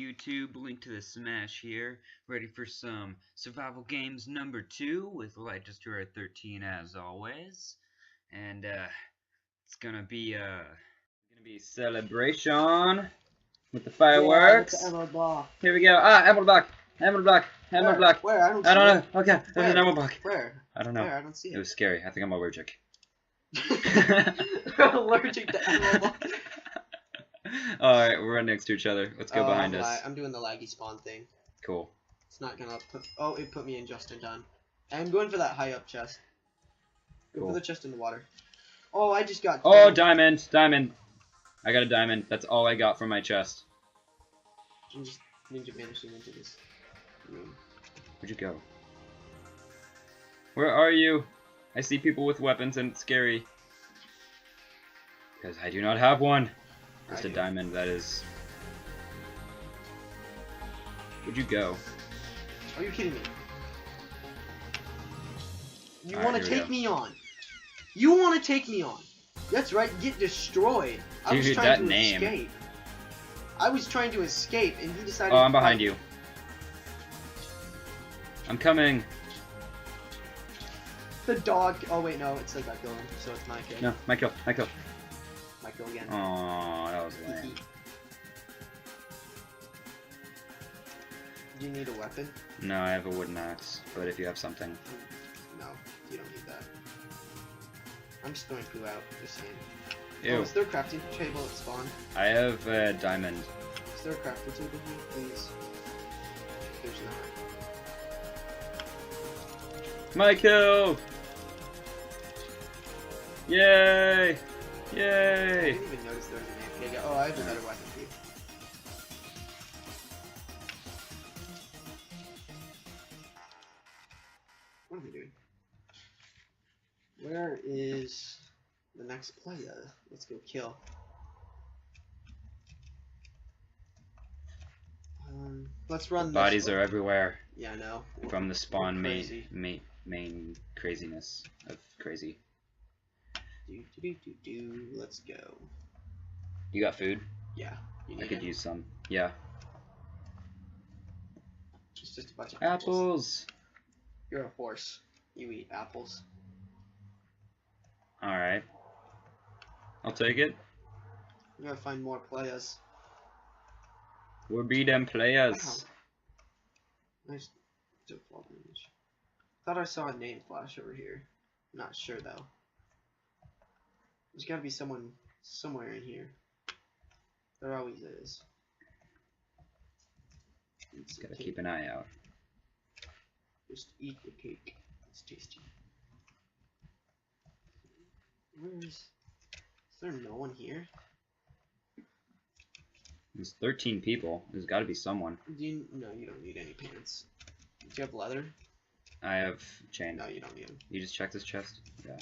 YouTube? LinkToTheSmash here, ready for some survival games number 2 with Light Destroyer 13 as always. And it's gonna be celebration with the fireworks. Yeah, emerald block. Here we go. Emerald block. Emerald block. Emerald block. Where? I don't know. it. Okay, there's an emerald block. Where? I don't know. Where? I don't see it. It was scary. I think I'm allergic. I'm allergic to emerald block. Alright, we're right next to each other. Let's go behind us. I'm doing the laggy spawn thing. Cool. It's not gonna put... Oh, it put me in just in time. I'm going for that high up chest. Go for the chest in the water. Oh, I just got... Oh, diamond! Diamond! I got a diamond. That's all I got from my chest. I'm just ninja vanishing into this room. Where'd you go? Where are you? I see people with weapons and it's scary. Because I do not have one. Just a diamond, that is... Where'd you go? Are you kidding me? You want to take me on? You want to take me on? That's right, get destroyed. I was trying to escape. I was trying to escape, and he decided. Oh, I'm behind you. I'm coming. The dog. Oh wait, no, it's like I kill him, so it's my kill. No, my kill. My kill. My kill again. Oh, that was lame. Do you need a weapon? No, I have a wooden axe. But if you have something. No, you don't need that. I'm just throwing poo out. Just saying. Ew. Oh, is there a crafting table at spawn? I have a diamond. Is there a crafting table here, please? There's not. My kill! Yay! Yay! I didn't even notice there was an AFK guy. Oh, I have a better weapon for you. What am I doing? Where is the next player? Let's go kill. Let's run. Bodies are everywhere. Yeah, I know. From the spawn main craziness of crazy. Let's go. You got food? Yeah. I could use some. Yeah. It's just a bunch of apples. You're a horse. You eat apples. Alright. I'll take it. We gotta find more players. We'll be them players. Wow. Nice default image. Thought I saw a name flash over here. Not sure though. There's gotta be someone somewhere in here. There always is. Gotta keep an eye out. Just eat the cake. It's tasty. Is there no one here? There's 13 people. There's gotta be someone. No, you don't need any pants. Do you have leather? I have chain. No, you don't need them. You just check this chest? Yeah.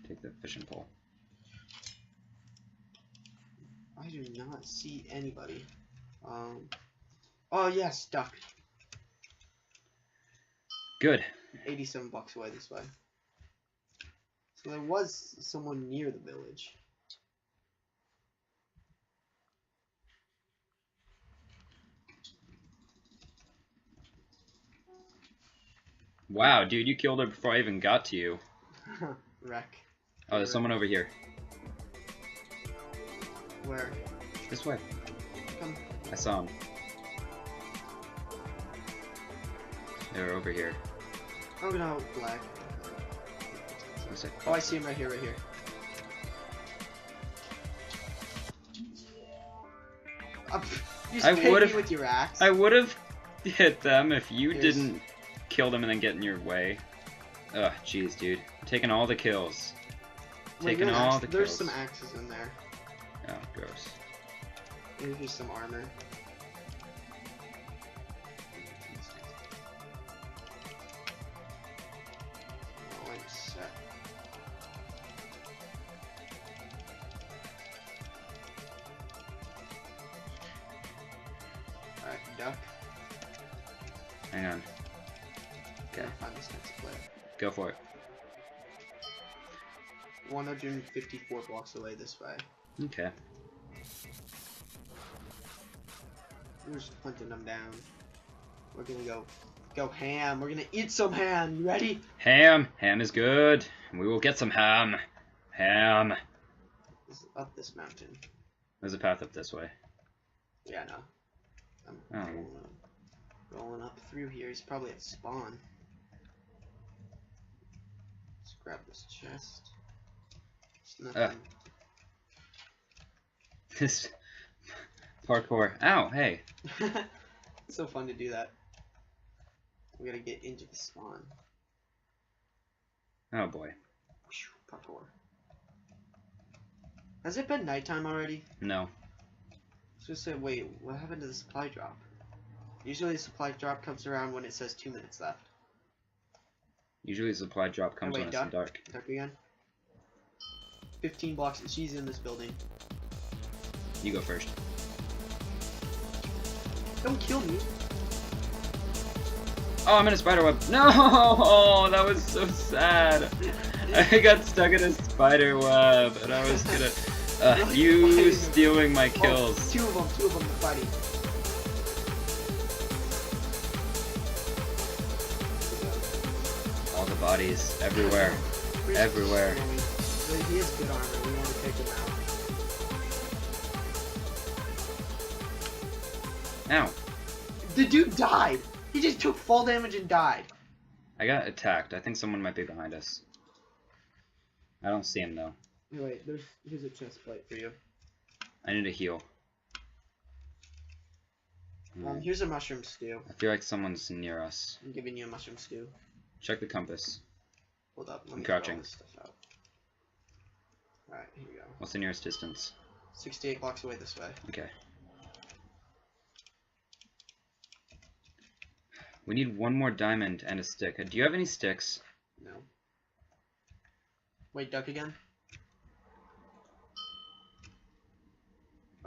Take the fishing pole. I do not see anybody. Oh yes, duck. Good. 87 bucks away this way. So there was someone near the village. Wow, dude, you killed her before I even got to you. Wreck. Oh, there's someone over here. Where? This way. Come. I saw him. They're over here. Oh no, black. Oh, I see him right here, right here. You just hit me with your axe. I would have hit them if you didn't kill them and then get in your way. Ugh, jeez, dude. I'm taking all the kills. Taking all the kills. There's some axes in there. Oh, gross. Here's some armor. Oh, I'm set. Alright, duck. Hang on. Okay. Find this next player. Go for it. 154 blocks away this way. Okay. We're just hunting them down. We're gonna go ham. We're gonna eat some ham. You ready? Ham. Ham is good. We will get some ham. Ham. This is up this mountain. There's a path up this way. Yeah, no. I'm rolling up through here. He's probably at spawn. Let's grab this chest. There's nothing. This parkour. Ow, hey. It's so fun to do that. We gotta get into the spawn. Oh boy. Parkour. Has it been nighttime already? No. I was gonna say, wait, what happened to the supply drop? Usually the supply drop comes around when it says 2 minutes left. Usually the supply drop comes when it's in dark. Duck again. 15 blocks. She's in this building. You go first. Don't kill me. Oh, I'm in a spider web. No! Oh, that was so sad. I got stuck in a spider web, and I was gonna... you stealing my kills. Oh, two of them are fighting. All the bodies, everywhere. Everywhere. He has good armor, we want to take him out. Ow. The dude died! He just took fall damage and died. I got attacked. I think someone might be behind us. I don't see him though. Wait, here's a chest plate for you. I need a heal. Here's a mushroom stew. I feel like someone's near us. I'm giving you a mushroom stew. Check the compass. Hold up, let me crouching. All this stuff out. Alright, here we go. What's the nearest distance? 68 blocks away this way. Okay. We need one more diamond and a stick. Do you have any sticks? No. Wait, duck again?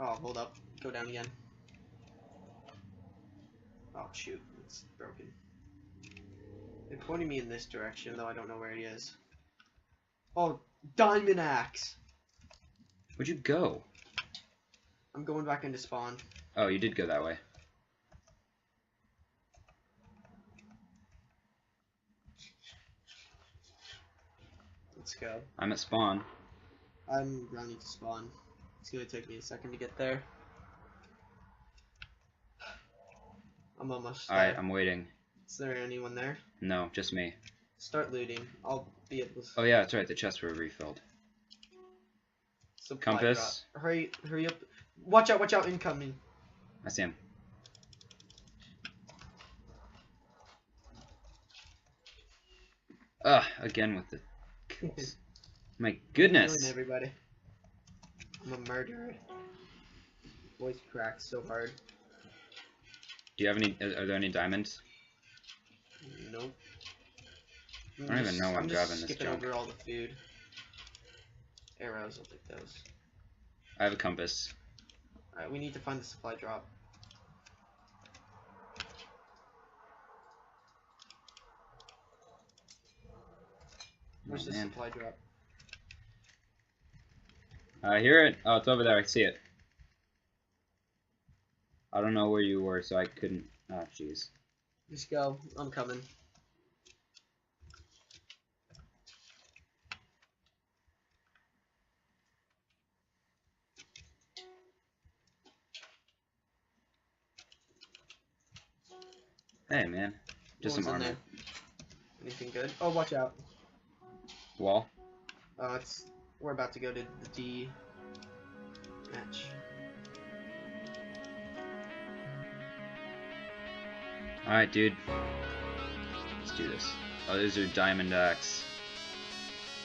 Oh, hold up. Go down again. Oh, shoot. It's broken. They're pointing me in this direction, though I don't know where he is. Oh, diamond axe! Where'd you go? I'm going back into spawn. Oh, you did go that way. Let's go. I'm at spawn. I'm running to spawn. It's gonna take me a second to get there. I'm almost there. Alright, I'm waiting. Is there anyone there? No, just me. Start looting. I'll be able to... Oh yeah, that's right, the chests were refilled. Supply Compass. drop. Hurry up. Watch out, incoming. I see him. Ugh, again with the kills. My goodness. Killing everybody. I'm a murderer. Voice cracks so hard. Do you have any, are there any diamonds? Nope. I don't even know why I'm grabbing this skipping junk. over all the food. Arrows, I'll take those. I have a compass. Alright, we need to find the supply drop. Where's the supply drop? I hear it. Oh, it's over there. I see it. I don't know where you were, so I couldn't. Oh, jeez. Just go. I'm coming. Hey, man. Just some armor. Anything good? Oh, watch out. Wall? We're about to go to the D match. Alright, dude. Let's do this. Oh, those are diamond axe.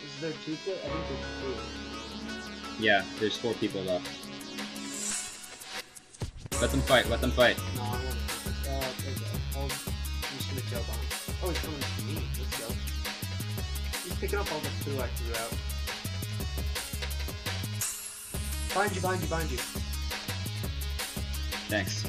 Is there 2 foot? I think there's 2. Yeah, there's 4 people left. Let them fight, let them fight. No, I won't. Okay. I'm just gonna kill them. Oh, he's coming to me. Let's go. He's picking up all the food I threw out. Behind you. Thanks.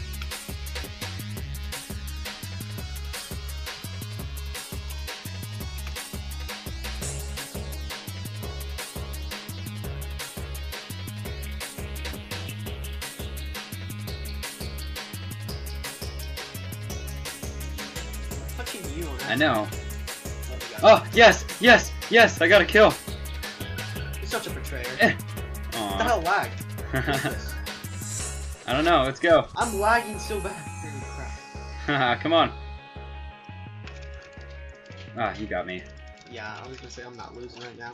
touching you on that. I know. Oh, Oh, yes, yes, yes, I got a kill. you're such a betrayer. What the Aw. hell lag? What is this? I don't know, let's go. I'm lagging so bad. Holy crap. Come on. Ah, you got me. Yeah, I was gonna say I'm not losing right now.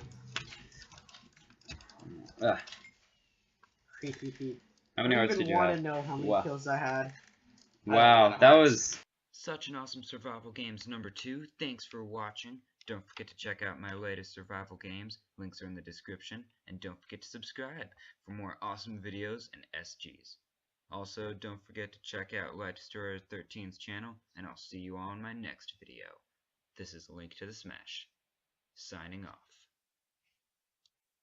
Ugh. How many I hearts don't did even you want have? to know how many Wow. kills I had. Wow, that was Such an awesome survival games number 2. Thanks for watching. Don't forget to check out my latest survival games. Links are in the description. And don't forget to subscribe for more awesome videos and SGs. Also, don't forget to check out Light Destroyer 13's channel, and I'll see you all in my next video. This is Link to the Smash, signing off.